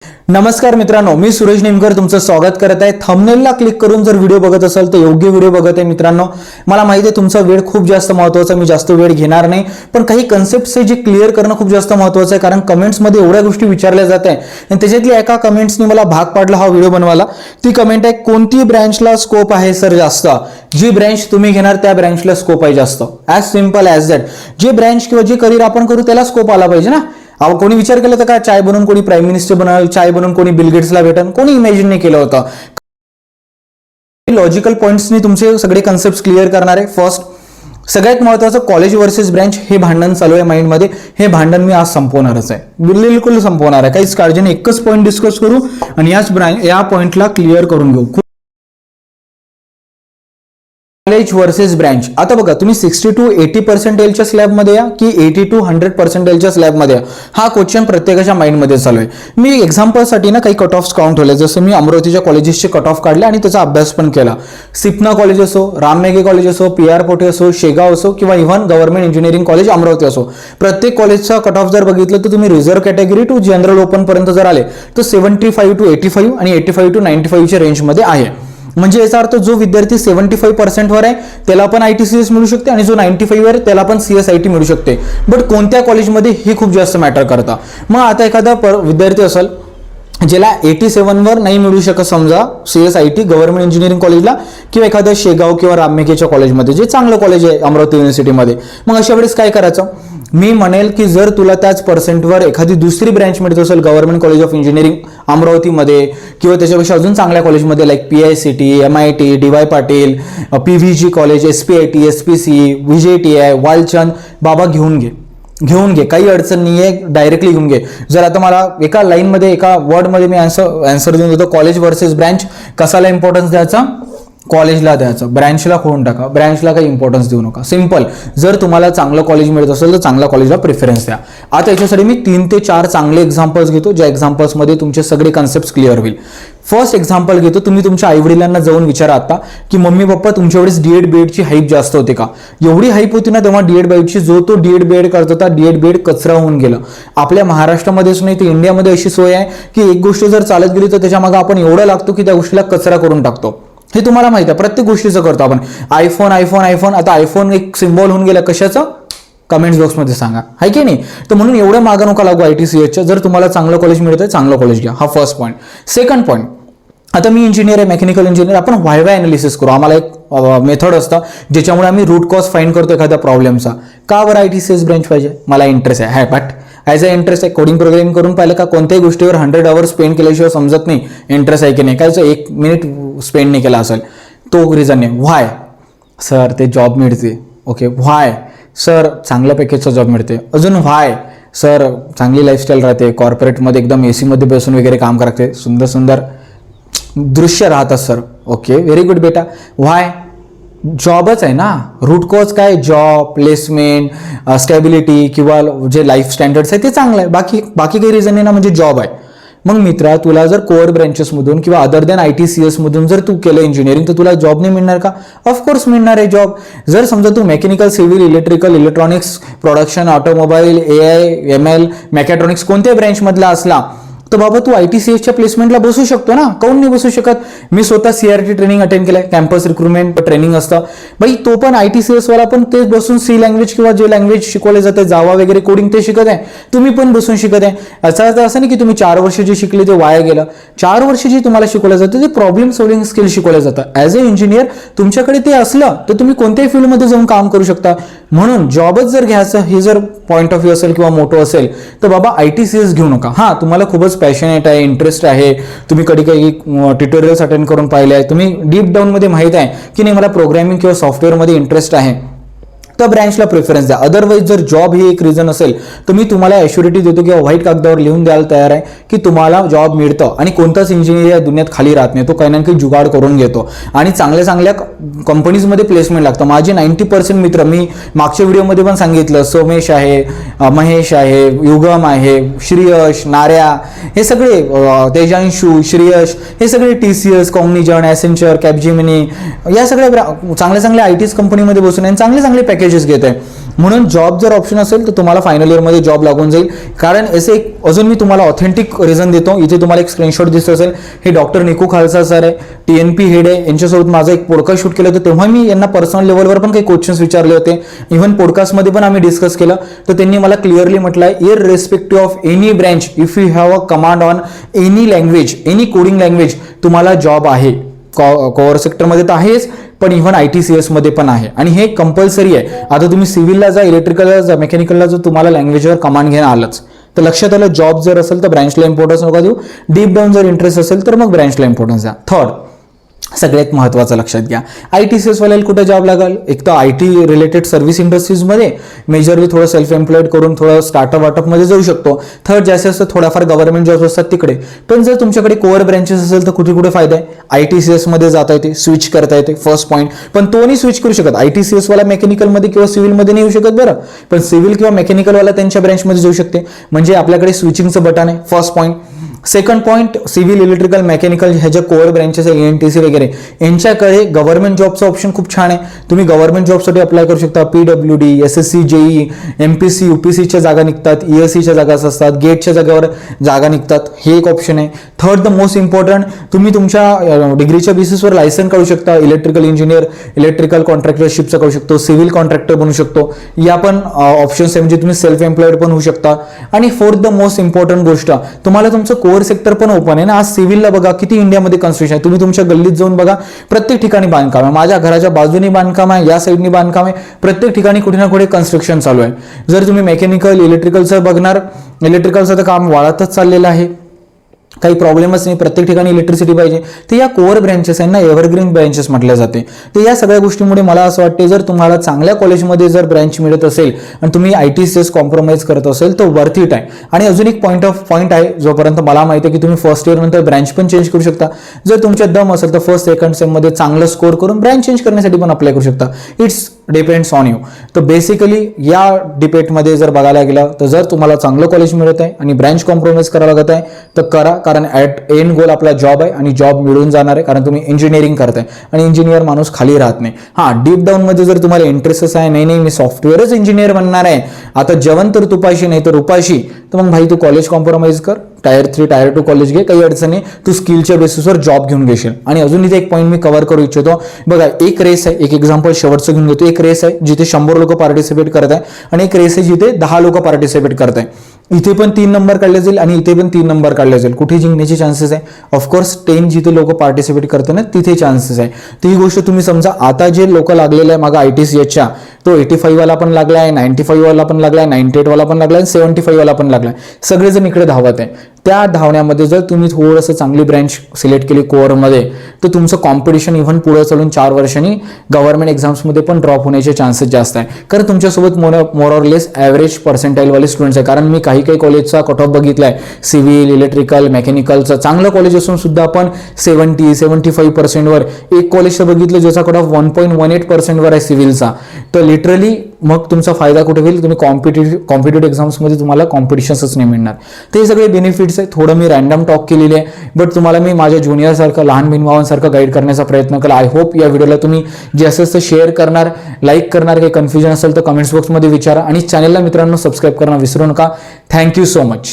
नमस्कार मित्रांनो, मी सुरेश नेमकर तुमचं स्वागत करत आहे। थंबनेलला क्लिक करून जर व्हिडिओ बघत असाल तर योग्य व्हिडिओ बघत आहे मित्रांनो। मला माहिती आहे तुमचा वेळ खूप जास्त महत्त्वाचा आहे, मी जास्त वेळ घेणार नाही, पण काही कन्सेप्ट्स आहे जे क्लिअर करणं खूप जास्त महत्त्वाचं आहे, कारण कमेंट्समध्ये एवढ्या गोष्टी विचारल्या जात आहे आणि त्याच्यातली एका कमेंट्सनी मला भाग पाडला हा व्हिडिओ बनवायला। ती कमेंट आहे, कोणती ब्रँचला स्कोप आहे सर जास्त? जी ब्रँच तुम्ही घेणार त्या ब्रँचला स्कोप आहे जास्त। As simple as that. जे ब्रँच किंवा जे करिअर आपण करू त्याला स्कोप आला पाहिजे ना। अहो कोणी विचार केला तर काय चाय बनवून कोणी प्राईम मिनिस्टर बनाल, चाय बनवून कोणी बिल गेट्सला भेटन, कोणी इमॅजिन नाही केलं होतं। लॉजिकल पॉइंट्सनी तुमचे सगळे कन्सेप्ट क्लिअर करणार आहे। फर्स्ट, सगळ्यात महत्त्वाचं कॉलेज वर्सेस ब्रँच हे भांडण चालू आहे माइंडमध्ये, हे भांडण मी आज संपवणारच आहे, बिलकुल संपवणार आहे, काहीच काळजी नाही। एकच पॉईंट डिस्कस करू आणि या पॉईंटला क्लिअर करून घेऊ। College versus branch. आता बघा, तुम्ही 60 to 80% स्लॅबमध्ये या की 80 to 100% स्लॅबमध्ये या, हा क्वेश्चन प्रत्येकाच्या माइंडमध्ये चालू आहे। मी एक्झाम्पलसाठी ना काही कट ऑफ्स काउंट ठेवले, जसं मी अमरावतीच्या कॉलेजेसचे कट ऑफ काढले आणि त्याचा अभ्यास पण केला। सिपना कॉलेज असो, राममेघे कॉलेज असो, PR पोटे असो, शेगाव असो किंवा even government engineering college Amravati असो, प्रत्येक कॉलेजचा कट ऑफ जर बघितलं तर तुम्ही reserve category to general open पर्यंत जर आले तर 75 to 85 आणि 85 to 95 च्या रेंजमध्ये आहे। म्हणजे याचा अर्थ जो विद्यार्थी 75% वर आहे त्याला पण ITCS मिळू शकते आणि जो 95 वर त्याला पण CSIT मिळू शकते। बट कोणत्या कॉलेजमध्ये हे खूप जास्त मॅटर करतं। मग आता एखादा विद्यार्थी असेल ज्याला 87 वर नाही मिळू शकत, समजा CSIT गव्हर्नमेंट इंजिनिअरिंग कॉलेजला किंवा एखाद्या शेगाव किंवा राममेघेच्या कॉलेजमध्ये, जे चांगलं कॉलेज आहे अमरावती युनिव्हर्सिटीमध्ये, मग अशा वेळेस काय करायचं? मी म्हणेल की जर तुला त्याच पर्सेंटवर एखादी दुसरी ब्रँच मिळत असेल गव्हर्नमेंट कॉलेज ऑफ इंजिनिअरिंग अमरावतीमध्ये किंवा त्याच्यापेक्षा अजून चांगल्या कॉलेजमध्ये like PICT, MIT, DY Patil, PVG college, SPIT, SPC, VJTI, Walchand, बाबा घेऊन घे, काही अडचण नाही आहे, डायरेक्टली घेऊन घे। जर आता मला एका लाईनमध्ये एका वर्डमध्ये मी आन्सर देऊन देतो, कॉलेज वर्सेस ब्रँच, कशाला इम्पॉर्टन्स द्यायचा? कॉलेजला द्यायचं, ब्रँचला खोडून टाका, ब्रँचला काही इम्पॉर्टन्स देऊ नका। सिंपल। जर तुम्हाला चांगलं कॉलेज मिळत असेल तर चांगल्या कॉलेजला प्रेफरन्स द्या। आता याच्यासाठी मी 3 ते 4 चांगले एक्झाम्पल्स घेतो, ज्या एक्झाम्पल्समध्ये तुमचे सगळे कन्सेप्ट क्लिअर होईल। फर्स्ट एक्झाम्पल घेतो, तुम्ही तुमच्या आईवडिलांना जाऊन विचारा आता की मम्मी पप्पा तुमच्या वेळेस D.Ed B.Edची हाईप जास्त होती का? एवढी हाईप होती ना तेव्हा D.Ed B.Edची, जो तो D.Ed B.Ed करत होता D.Ed B.Ed कचरा होऊन गेलं। आपल्या महाराष्ट्रामध्येच नाही तर इंडियामध्ये अशी सोय आहे की एक गोष्ट जर चालत गेली तर त्याच्या मागे आपण एवढं लागतो की त्या गोष्टीला कचरा करून टाकतो। हे तुम्हाला माहिती आहे, प्रत्येक गोष्टीचं करतो आपण। आयफोन आता आयफोन एक सिम्बॉल होऊन गेला, कशाचं? कमेंट्स बॉक्समध्ये सांगा, आहे की नाही? तर म्हणून एवढं मागं नका लागू ITCSच्या। जर तुम्हाला चांगलं कॉलेज मिळतंय चांगलं कॉलेज घ्या, हा फर्स्ट पॉईंट। सेकंड पॉईंट, आता मी इंजिनियर आहे, मेकॅनिकल इंजिनियर, आपण व्हाय अनालिसिस करू। आम्हाला एक मेथड असतं ज्याच्यामुळे आम्ही रूट कॉज फाइंड करतो एखाद्या प्रॉब्लेमचा। का बरं ITCS ब्रँच पाहिजे? मला इंटरेस्ट आहे, बट ॲज अ इंटरेस्ट आहे, कोडिंग प्रोग्रामिंग करून पाहिलं का? कोणत्याही गोष्टीवर 100 आवर्स स्पेंड केल्याशिवाय समजत नाही इंटरेस्ट आहे की नाही। कायचं 1 मिनिट स्पेंड नाही केला असेल, तो रिझन नाही। व्हाय सर ते जॉब मिळते, ओके। व्हाय सर चांगल्या पॅकेजचा जॉब मिळते। अजून व्हाय सर चांगली लाईफस्टाईल राहते, कॉर्पोरेटमध्ये एकदम AC मध्ये बसून वगैरे काम करायचे, सुंदर सुंदर दृश्य राहतात सर, ओके, व्हेरी गुड बेटा। व्हाय जॉबच आहे ना। रूट कॉज काय? जॉब, प्लेसमेंट, स्टॅबिलिटी किंवा जे लाईफ स्टँडर्ड्स आहे ते चांगलं आहे, बाकी काही रिझन नाही ना, म्हणजे जॉब आहे। मग मित्रा, तुला जर कोअर ब्रँचेसमधून किंवा अदर दॅन ITCS मधून जर तू केलं इंजिनिअरिंग तर तुला जॉब नाही मिळणार का? ऑफकोर्स मिळणार आहे जॉब। जर समजा तू mechanical, civil, electrical, electronics, production, automobile, AI, ML, mechatronics कोणत्या ब्रँचमधला असला तर बाबा तू ITCSच्या प्लेसमेंटला बसू शकतो ना, काऊन नाही बसू शकत? मी स्वतः CRT ट्रेनिंग अटेंड केलंय, कॅम्पस रिक्रुटमेंट ट्रेनिंग असतं बाई, तो पण ITCS वाला पण तेच बसून C लँग्वेज किंवा जे लँग्वेज शिकवले जाते, जावा वगैरे कोडिंग ते शिकत आहे, तुम्ही पण बसून शिकत आहे। याचा अर्थ असं नाही की तुम्ही 4 वर्ष जे शिकले ते वाया गेलं। 4 वर्ष जे तुम्हाला शिकवलं जातं ते प्रॉब्लेम सॉल्व्हिंग स्किल शिकवलं जातं। ॲज अ इंजिनियर तुमच्याकडे ते असलं तर तुम्ही कोणत्याही फील्डमध्ये जाऊन काम करू शकता। म्हणून जॉबच जर घ्यायचं हे जर पॉईंट ऑफ व्ह्यू असेल किंवा मोठं असेल तर बाबा ITCS घेऊ नका। हां, तुम्हाला खूपच पॅशनेट आहे, इंटरेस्ट आहे, तुम्ही कधी काही ट्युटोरियल्स अटेंड करून पाहिले आहे, तुम्ही डीप डाऊनमध्ये माहीत आहे की नाही मला प्रोग्रॅमिंग किंवा सॉफ्टवेअरमध्ये इंटरेस्ट आहे, तर ब्रँचला प्रेफरन्स द्या। अदरवाईज जर जॉब ही एक रिझन असेल तर मी तुम्हाला ॲश्युरिटी देतो किंवा व्हाईट कागदावर लिहून द्यायला तयार आहे की तुम्हाला जॉब मिळतं आणि कोणताच इंजिनियर या दुनियात खाली राहत नाही, तो काही ना काही जुगाड करून घेतो आणि चांगल्या कंपनीजमध्ये प्लेसमेंट लागतं। माझे 90% मित्र, मी मागच्या व्हिडिओमध्ये पण सांगितलं, सोमेश आहे, महेश आहे, युगम आहे, श्रेयश, नार्या, हे सगळे, तेजांशू, श्रेयश, हे सगळे TCS, कॉग्निजंट, ॲसेंचर, कॅपजेमिनी या सगळ्या चांगल्या ITs कंपनीमध्ये बसून आणि चांगले पॅकेजेस घेत आहे। म्हणून जॉब जर ऑप्शन असेल तर तुम्हाला फायनल इयरमध्ये जॉब लागून जाईल. कारण असे एक अजून मी तुम्हाला ऑथेंटिक रिझन देतो. इथे तुम्हाला एक स्क्रीनशॉट दिसत असेल, हे डॉक्टर निकू खालसा सर आहे, TNP हेड आहे. यांच्यासोबत माझं एक पॉडकास्ट शूट केलं होतं, तेव्हा मी यांना पर्सनल लेवलवर पण काही क्वेश्चन्स विचारले होते. इव्हन पॉडकास्टमध्ये पण आम्ही डिस्कस केलं. तर त्यांनी मला क्लिअरली म्हटलं आहे, इररेस्पेक्टिव्ह of any branch, if you have a command on any language, any coding language, तुम्हाला जॉब आहे. कोअर सेक्टरमध्ये तर आहेच, पण इव्हन ITCS मध्ये पण आहे आणि हे कंपल्सरी आहे. आता तुम्ही सिव्हिलला जा, इलेक्ट्रिकलला जा, मेकॅनिकलला जा, तुम्हाला लँग्वेजवर कमांड घेणं आलंच. तर लक्षात आलं, जॉब जर असेल तर ब्रँचला इम्पॉर्टन्स नका देऊ. डीप डाऊन जर इंटरेस्ट असेल तर मग ब्रँचला इम्पॉर्टन्स द्या. थर्ड, सगळ्यात महत्त्वाचं लक्षात घ्या, ITCS वाल्याला कुठे जॉब लागेल? एक तर IT रिलेटेड सर्व्हिस इंडस्ट्रीजमध्ये, मेजरली थोडं सेल्फ एम्प्लॉईड करून थोडं स्टार्टअप वाटअपमध्ये जाऊ शकतो. थर्ड, जास्त असतं थोडाफार गव्हर्नमेंट जॉब्स असतात तिकडे. पण जर तुमच्याकडे कोअर ब्रँचेस असेल तर कुठे कुठे फायदा आहे? ITCS मध्ये जाता येते, स्विच करता येते, फर्स्ट पॉईंट. पण तो नाही स्विच करू शकत. ITCS वाला मेकॅनिकलमध्ये किंवा सिव्हिलमध्ये नाही येऊ शकत बरं, पण सिव्हिल किंवा मेकॅनिकलवाला त्यांच्या ब्रँचमध्ये जाऊ शकते. म्हणजे आपल्याकडे स्विचिंगचं बटन आहे, first point. Second point, civil, electrical, mechanical ह्या ज्या कोअर ब्रँचेस आहे, ENTC वगैरे, यांच्याकडे गव्हर्नमेंट जॉबचं ऑप्शन खूप छान आहे. तुम्ही गव्हर्नमेंट जॉबसाठी अप्लाय करू शकता. PWD, SSC, JEE, MPC, UPCच्या जागा निघतात, ESCच्या जागा असतात, गेटच्या जागावर जागा निघतात. हे एक ऑप्शन आहे. थर्ड, द मोस्ट इम्पॉर्टंट, तुम्ही तुमच्या डिग्रीच्या बेसिसवर लायसन काढू शकता. इलेक्ट्रिकल इंजिनियर, इलेक्ट्रिकल कॉन्ट्रॅक्टरशिपचं काढू शकतो, सिव्हिल कॉन्ट्रॅक्टर बनू शकतो. या पण ऑप्शन्स आहे. म्हणजे तुम्ही सेल्फ एम्प्लॉईड पण होऊ शकता. आणि फोर्थ, द मोस्ट इम्पॉर्टंट गोष्ट, तुम्हाला तुमचं कोअर सेक्टर पण ओपन आहे ना. आज सिव्हिलला बघा किती इंडियामध्ये कन्स्ट्रक्शन आहे. तुम्ही तुमच्या गल्लीत जाऊन बघा, प्रत्येक ठिकाणी बांधकाम आहे. माझ्या घराच्या बाजूने बांधकाम आहे, या साईडनी बांधकाम आहे. प्रत्येक ठिकाणी कुठे ना कुठे कन्स्ट्रक्शन चालू आहे. जर तुम्ही मेकॅनिकल, इलेक्ट्रिकलचं बघणार, इलेक्ट्रिकलचं तर काम वाढतच चाललेलं आहे, काही प्रॉब्लेमच नाही. प्रत्येक ठिकाणी इलेक्ट्रिसिटी पाहिजे. तर या कोअर ब्रँचेस आहे ना, एव्हरग्रीन ब्रँचेस म्हटल्या जाते. तर या सगळ्या गोष्टीमुळे मला असं वाटते, जर तुम्हाला चांगल्या कॉलेजमध्ये जर ब्रँच मिळत असेल आणि तुम्ही ITCS कॉम्प्रोमाइज करत असेल तर वर्थ इट आहे. आणि अजून एक पॉईंट आहे, जोपर्यंत मला माहिती आहे की तुम्ही फर्स्ट इयर नंतर ब्रँच पण चेंज करू शकता. जर तुमच्या दम असेल तर फर्स्ट सेकंड सेममध्ये चांगलं स्कोर करून ब्रँच चेंज करण्यासाठी पण अप्लाय करू शकता. It's depends on you. तर बेसिकली या डिबेटमध्ये जर बघायला गेलं तर जर तुम्हाला चांगलं कॉलेज मिळत आहे आणि ब्रँच कॉम्प्रोमाइज करावं लागत आहे तर करा. कारण ॲट एंड गोल आपला जॉब आहे आणि जॉब मिळून जाणार आहे. कारण तुम्ही इंजिनिअरिंग करताय आणि इंजिनियर माणूस खाली राहत नाही. हां, डीप डाऊनमध्ये जर तुम्हाला इंटरेस्ट आहे, नाही मी सॉफ्टवेअरच इंजिनियर बनणार आहे, आता जेवण तर तुपाशी नाही तर उपाशी, तर मग भाई तू कॉलेज कॉम्प्रोमाइज कर. टायर 3, टायर 2 कॉलेज घे, काही अडचण नाही. तू स्किलच्या बेसिसवर जॉब घेऊन घेशील. आणि अजून इथे एक पॉईंट मी कव्हर करू इच्छितो. बघा, एक रेस आहे, एक एक्झाम्पल शेवटचं घेऊन घेतो. एक रेस आहे जिथे 100 लोक पार्टिसिपेट करत आहे आणि एक रेस आहे जिथे 10 लोक पार्टिसिपेट करत आहे. इथे पण 3 नंबर काढले जाईल आणि इथे पण 3 नंबर काढले जाईल. कुठे जिंकण्याचे चान्सेस आहे? ऑफकोर्स 10 जिथे लोक पार्टिसिपेट करतात ना तिथे चान्सेस आहे. तर ही गोष्ट तुम्ही समजा. आता जे लोक लागलेले आहे मागा ITCSच्या, तो 85 वाला पण लागला आहे, 95 वाला पण लागला आहे, 98 वाला पण लागला आहे, 75 वाला पण लागला आहे. सगळेजण इकडे धावत आहे. त्या धावण्यामध्ये जर तुम्ही थोडंसं चांगली ब्रँच सिलेक्ट केली कोअरमध्ये तर तुमचं कॉम्पिटिशन इव्हन पुढे चालून 4 वर्षांनी गव्हर्नमेंट एक्झाम्समध्ये पण ड्रॉप होण्याचे चान्सेस जास्त आहे. कारण तुमच्यासोबत मोर ऑर लेस ॲव्हरेज पर्सेंटाईलवाले स्टुडंट्स आहे. कारण मी काही कॉलेजचा कट ऑफ बघितला आहे, सिव्हिल, इलेक्ट्रिकल, मेकॅनिकलचं चांगलं कॉलेज असून सुद्धा आपण 70-75% एक कॉलेजचं बघितलं ज्याचा कट ऑफ 1.18% आहे सिव्हिलचा. तर लिटरली मग तुमचा फायदा कुठे होईल? तुम्ही कॉम्पिटेटिव्ह एक्झाम्समध्ये तुम्हाला कॉम्पिटिशन्सच नाही मिळणार. तर हे सगळे बेनिफिट्स आहे. थोडं मी रॅन्डम टॉक केलेली आहे, बट तुम्हाला मी माझ्या ज्युनियरसारखं, लहान बिनभावांसारखं गाईड करण्याचा प्रयत्न केला. आय होप या व्हिडिओला तुम्ही जे असं शेअर करणार, लाईक करणार. काही कन्फ्युजन असेल तर कमेंट्स बॉक्समध्ये विचारा आणि चॅनलला मित्रांनो सबस्क्राईब करणं विसरू नका. Thank you so much.